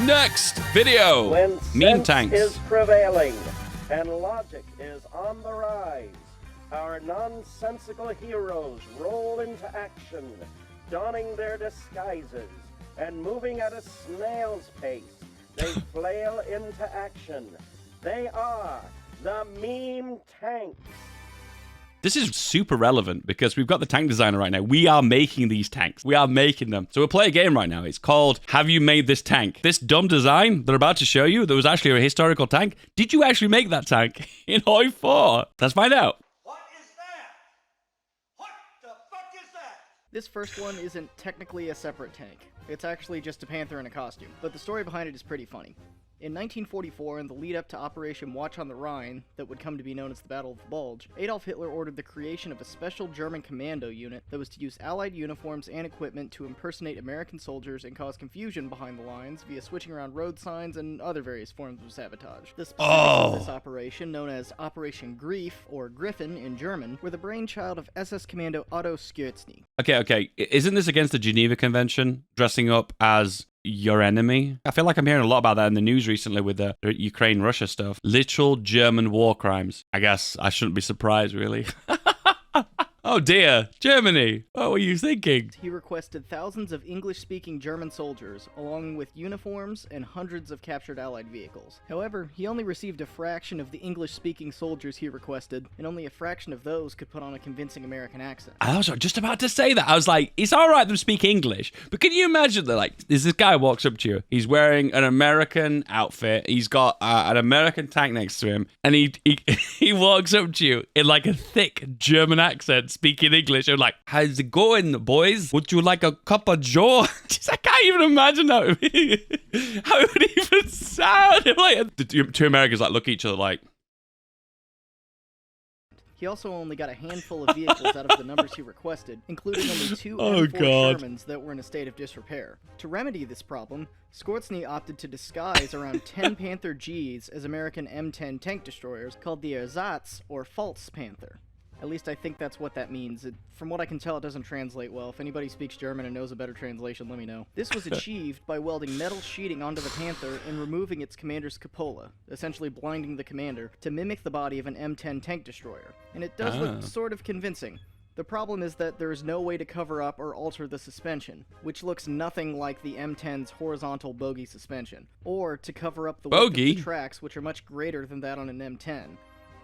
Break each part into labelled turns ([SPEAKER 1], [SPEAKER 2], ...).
[SPEAKER 1] Next video.
[SPEAKER 2] When
[SPEAKER 1] Mean
[SPEAKER 2] sense
[SPEAKER 1] tanks.
[SPEAKER 2] is prevailing and logic is on the rise, our nonsensical heroes roll into action, donning their disguises and moving at a snail's pace. They flail into action. They are the meme tanks.
[SPEAKER 1] This is super relevant because we've got the tank designer right now. We are making these tanks. We are making them. So we'll play a game right now. It's called Have You Made This Tank? This dumb design that I'm about to show you that was actually a historical tank. Did you actually make that tank in HOI4? Let's find out.
[SPEAKER 3] What is that? What the fuck is that?
[SPEAKER 4] This first one isn't technically a separate tank. It's actually just a panther in a costume, but the story behind it is pretty funny. In 1944, in the lead-up to Operation Watch on the Rhine, that would come to be known as the Battle of the Bulge, Adolf Hitler ordered the creation of a special German commando unit that was to use Allied uniforms and equipment to impersonate American soldiers and cause confusion behind the lines via switching around road signs and other various forms of sabotage. The specifics of this operation, known as Operation Grief, or Griffin in German, were the brainchild of SS Commando Otto Skürzni.
[SPEAKER 1] Okay. Isn't this against the Geneva Convention? Dressing up as your enemy? I feel like I'm hearing a lot about that in the news recently with the Ukraine-Russia stuff. Literal German war crimes. I guess I shouldn't be surprised, really. Oh dear, Germany. What were you thinking?
[SPEAKER 4] He requested thousands of English-speaking German soldiers, along with uniforms and hundreds of captured Allied vehicles. However, he only received a fraction of the English-speaking soldiers he requested, and only a fraction of those could put on a convincing American accent.
[SPEAKER 1] I was just about to say that. I was like, it's all right them speak English, but can you imagine that, like, this guy walks up to you, he's wearing an American outfit, he's got an American tank next to him, and he walks up to you in like a thick German accent, speaking English. I'm like, how's it going, boys? Would you like a cup of joe? I can't even imagine how it would even sound. Like, the two Americans like look at each other like.
[SPEAKER 4] He also only got a handful of vehicles out of the numbers he requested, including only two
[SPEAKER 1] Oh,
[SPEAKER 4] M4
[SPEAKER 1] God.
[SPEAKER 4] Shermans that were in a state of disrepair. To remedy this problem, Skürzni opted to disguise around 10 Panther Gs as American M10 tank destroyers called the Ersatz, or False Panther. At least I think that's what that means. From what I can tell, it doesn't translate well. If anybody speaks German and knows a better translation, let me know. This was achieved by welding metal sheeting onto the Panther and removing its commander's cupola, essentially blinding the commander, to mimic the body of an M10 tank destroyer. And it does look sort of convincing. The problem is that there is no way to cover up or alter the suspension, which looks nothing like the M10's horizontal bogie suspension, or to cover up the width of the tracks, which are much greater than that on an M10.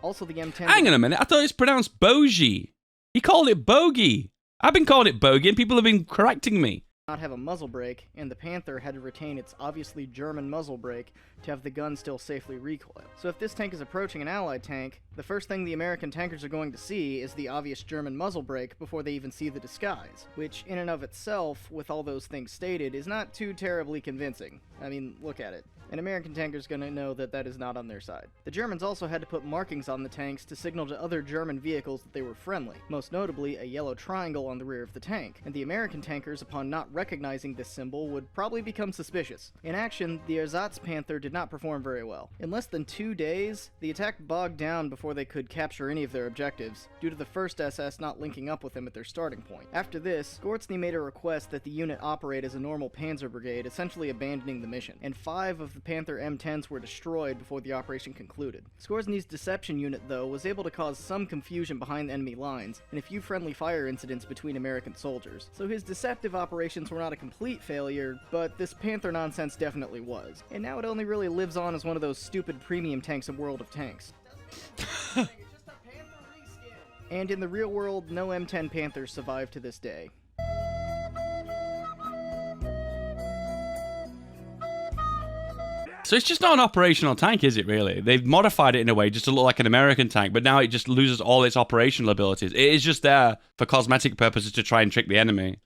[SPEAKER 4] Also, the M10...
[SPEAKER 1] Hang on a minute, I thought it's pronounced bogey. He called it bogey. I've been calling it bogey and people have been correcting me.
[SPEAKER 4] Not have a muzzle brake, and the Panther had to retain its obviously German muzzle brake to have the gun still safely recoil. So if this tank is approaching an Allied tank, the first thing the American tankers are going to see is the obvious German muzzle brake before they even see the disguise, which in and of itself, with all those things stated, is not too terribly convincing. I mean, look at it. An American tanker's gonna know that that is not on their side. The Germans also had to put markings on the tanks to signal to other German vehicles that they were friendly, most notably a yellow triangle on the rear of the tank, and the American tankers, upon not recognizing this symbol, would probably become suspicious. In action, the Ersatz Panther did not perform very well. In less than 2 days, the attack bogged down before they could capture any of their objectives, due to the 1st SS not linking up with them at their starting point. After this, Skürzni made a request that the unit operate as a normal panzer brigade, essentially abandoning the mission, and 5 of the Panther M10s were destroyed before the operation concluded. Skürzny's deception unit, though, was able to cause some confusion behind enemy lines, and a few friendly fire incidents between American soldiers. So his deceptive operations were not a complete failure, but this Panther nonsense definitely was. And now it only really lives on as one of those stupid premium tanks in World of Tanks. And in the real world, no M10 Panthers survive to this day.
[SPEAKER 1] So it's just not an operational tank, is it really? They've modified it in a way just to look like an American tank, but now it just loses all its operational abilities. It is just there for cosmetic purposes to try and trick the enemy.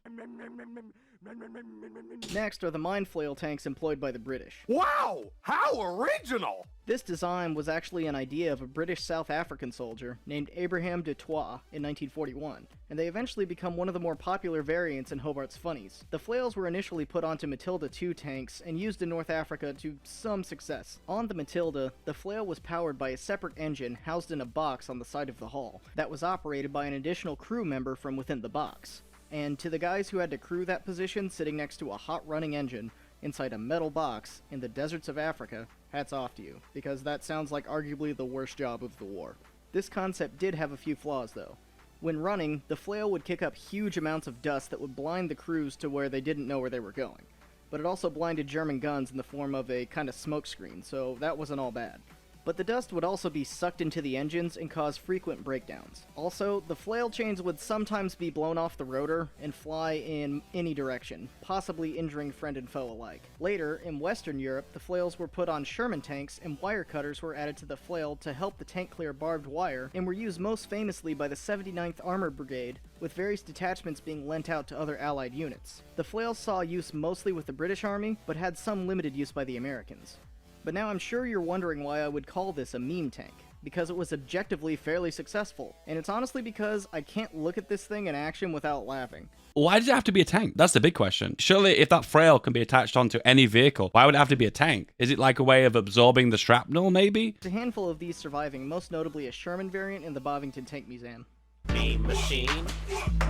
[SPEAKER 4] Next are the mine flail tanks employed by the British.
[SPEAKER 3] Wow! How original!
[SPEAKER 4] This design was actually an idea of a British South African soldier named Abraham de Troyes in 1941, and they eventually become one of the more popular variants in Hobart's Funnies. The flails were initially put onto Matilda II tanks and used in North Africa to some success. On the Matilda, the flail was powered by a separate engine housed in a box on the side of the hull that was operated by an additional crew member from within the box. And to the guys who had to crew that position sitting next to a hot running engine, inside a metal box in the deserts of Africa, hats off to you, because that sounds like arguably the worst job of the war. This concept did have a few flaws though. When running, the Flail would kick up huge amounts of dust that would blind the crews to where they didn't know where they were going. But it also blinded German guns in the form of a kind of smoke screen, so that wasn't all bad. But the dust would also be sucked into the engines and cause frequent breakdowns. Also, the flail chains would sometimes be blown off the rotor and fly in any direction, possibly injuring friend and foe alike. Later, in Western Europe, the flails were put on Sherman tanks and wire cutters were added to the flail to help the tank clear barbed wire, and were used most famously by the 79th Armored Brigade, with various detachments being lent out to other Allied units. The flails saw use mostly with the British Army, but had some limited use by the Americans. But now I'm sure you're wondering why I would call this a meme tank, because it was objectively fairly successful, and it's honestly because I can't look at this thing in action without laughing.
[SPEAKER 1] Why does it have to be a tank? That's the big question. Surely if that frail can be attached onto any vehicle, why would it have to be a tank? Is it like a way of absorbing the shrapnel, maybe?
[SPEAKER 4] There's a handful of these surviving, most notably a Sherman variant in the Bovington Tank Museum.
[SPEAKER 5] Meme machine.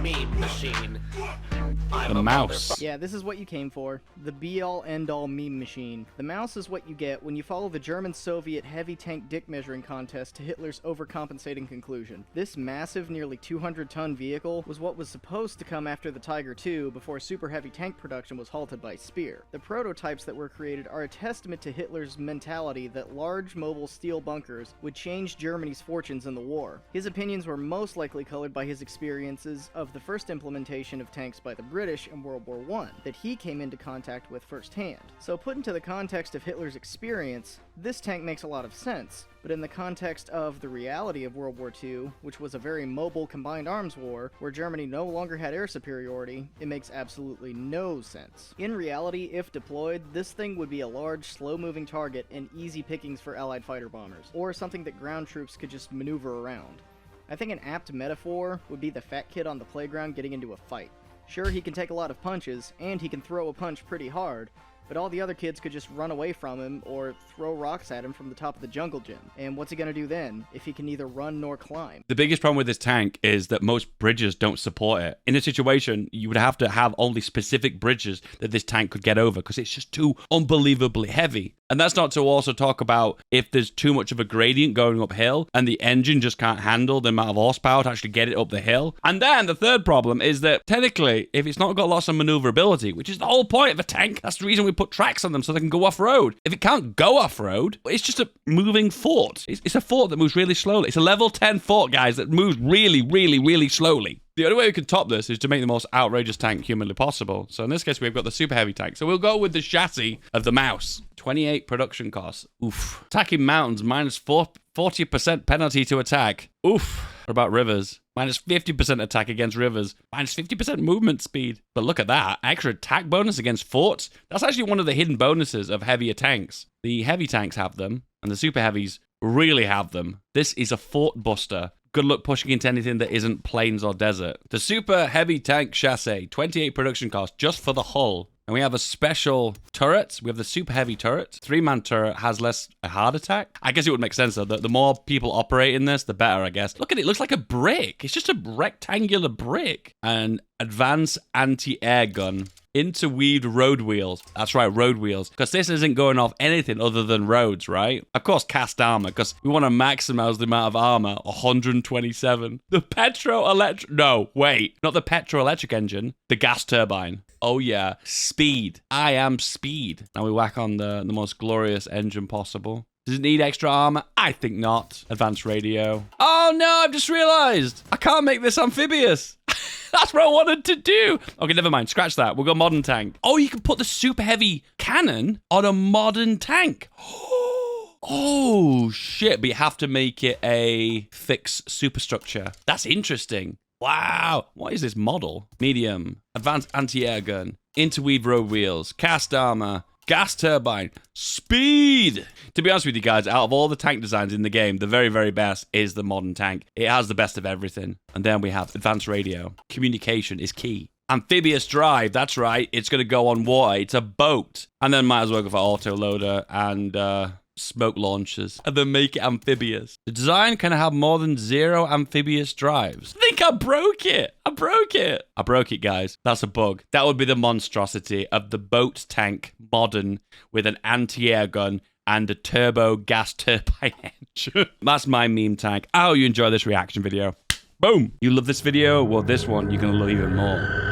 [SPEAKER 5] Meme machine.
[SPEAKER 1] The mouse.
[SPEAKER 4] Yeah, this is what you came for. The be-all, end-all meme machine. The mouse is what you get when you follow the German-Soviet heavy tank dick measuring contest to Hitler's overcompensating conclusion. This massive, nearly 200-ton vehicle was what was supposed to come after the Tiger II before super heavy tank production was halted by Speer. The prototypes that were created are a testament to Hitler's mentality that large mobile steel bunkers would change Germany's fortunes in the war. His opinions were most likely colored by his experiences of the first implementation of tanks by the British in World War I that he came into contact with firsthand. So put into the context of Hitler's experience, this tank makes a lot of sense, but in the context of the reality of World War II, which was a very mobile combined arms war, where Germany no longer had air superiority, it makes absolutely no sense. In reality, if deployed, this thing would be a large, slow-moving target and easy pickings for Allied fighter bombers, or something that ground troops could just maneuver around. I think an apt metaphor would be the fat kid on the playground getting into a fight. Sure, he can take a lot of punches, and he can throw a punch pretty hard, but all the other kids could just run away from him or throw rocks at him from the top of the jungle gym. And what's he gonna do then, if he can neither run nor climb?
[SPEAKER 1] The biggest problem with this tank is that most bridges don't support it. In a situation, you would have to have only specific bridges that this tank could get over because it's just too unbelievably heavy. And that's not to also talk about if there's too much of a gradient going uphill and the engine just can't handle the amount of horsepower to actually get it up the hill. And then the third problem is that technically, if it's not got lots of maneuverability, which is the whole point of a tank, that's the reason we put tracks on them so they can go off-road. If it can't go off-road, it's just a moving fort. It's a fort that moves really slowly. It's a level 10 fort, guys, that moves really, really, really slowly. The only way we can top this is to make the most outrageous tank humanly possible. So in this case, we've got the super heavy tank. So we'll go with the chassis of the mouse. 28 production costs. Oof. Attacking mountains, minus 40% penalty to attack. Oof. What about rivers? Minus 50% attack against rivers. Minus 50% movement speed. But look at that. Extra attack bonus against forts. That's actually one of the hidden bonuses of heavier tanks. The heavy tanks have them, and the super heavies really have them. This is a fort buster. Good luck pushing into anything that isn't plains or desert. The super heavy tank chassis, 28 production cost just for the hull. And we have a special turret. We have the super heavy turret. 3-man turret has a hard attack. I guess it would make sense though. The more people operate in this, the better, I guess. Look at it. It looks like a brick. It's just a rectangular brick. And advanced anti-air gun. Interweaved road wheels. That's right, road wheels. Because this isn't going off anything other than roads, right? Of course, cast armor, because we want to maximize the amount of armor. 127. The petro-electric... No, wait. Not the petro-electric engine. The gas turbine. Oh, yeah. Speed. I am speed. Now we whack on the most glorious engine possible. Does it need extra armor? I think not. Advanced radio. Oh, no, I've just realized. I can't make this amphibious. That's what I wanted to do. Okay, never mind. Scratch that. We'll go modern tank. Oh, you can put the super heavy cannon on a modern tank. Oh, shit. But you have to make it a fixed superstructure. That's interesting. Wow. What is this model? Medium. Advanced anti-air gun. Interweave road wheels. Cast armor. Gas turbine. Speed! To be honest with you guys, out of all the tank designs in the game, the very, very best is the modern tank. It has the best of everything. And then we have advanced radio. Communication is key. Amphibious drive, that's right. It's going to go on water. It's a boat. And then might as well go for auto loader and smoke launchers and then make it amphibious. The design can have more than 0 amphibious drives. I think I broke it. I broke it, guys. That's a bug. That would be the monstrosity of the boat tank modern with an anti-air gun and a turbo gas turbine engine. That's my meme tank. I hope you enjoy this reaction video. Boom. You love this video? Well, this one you're going to love even more.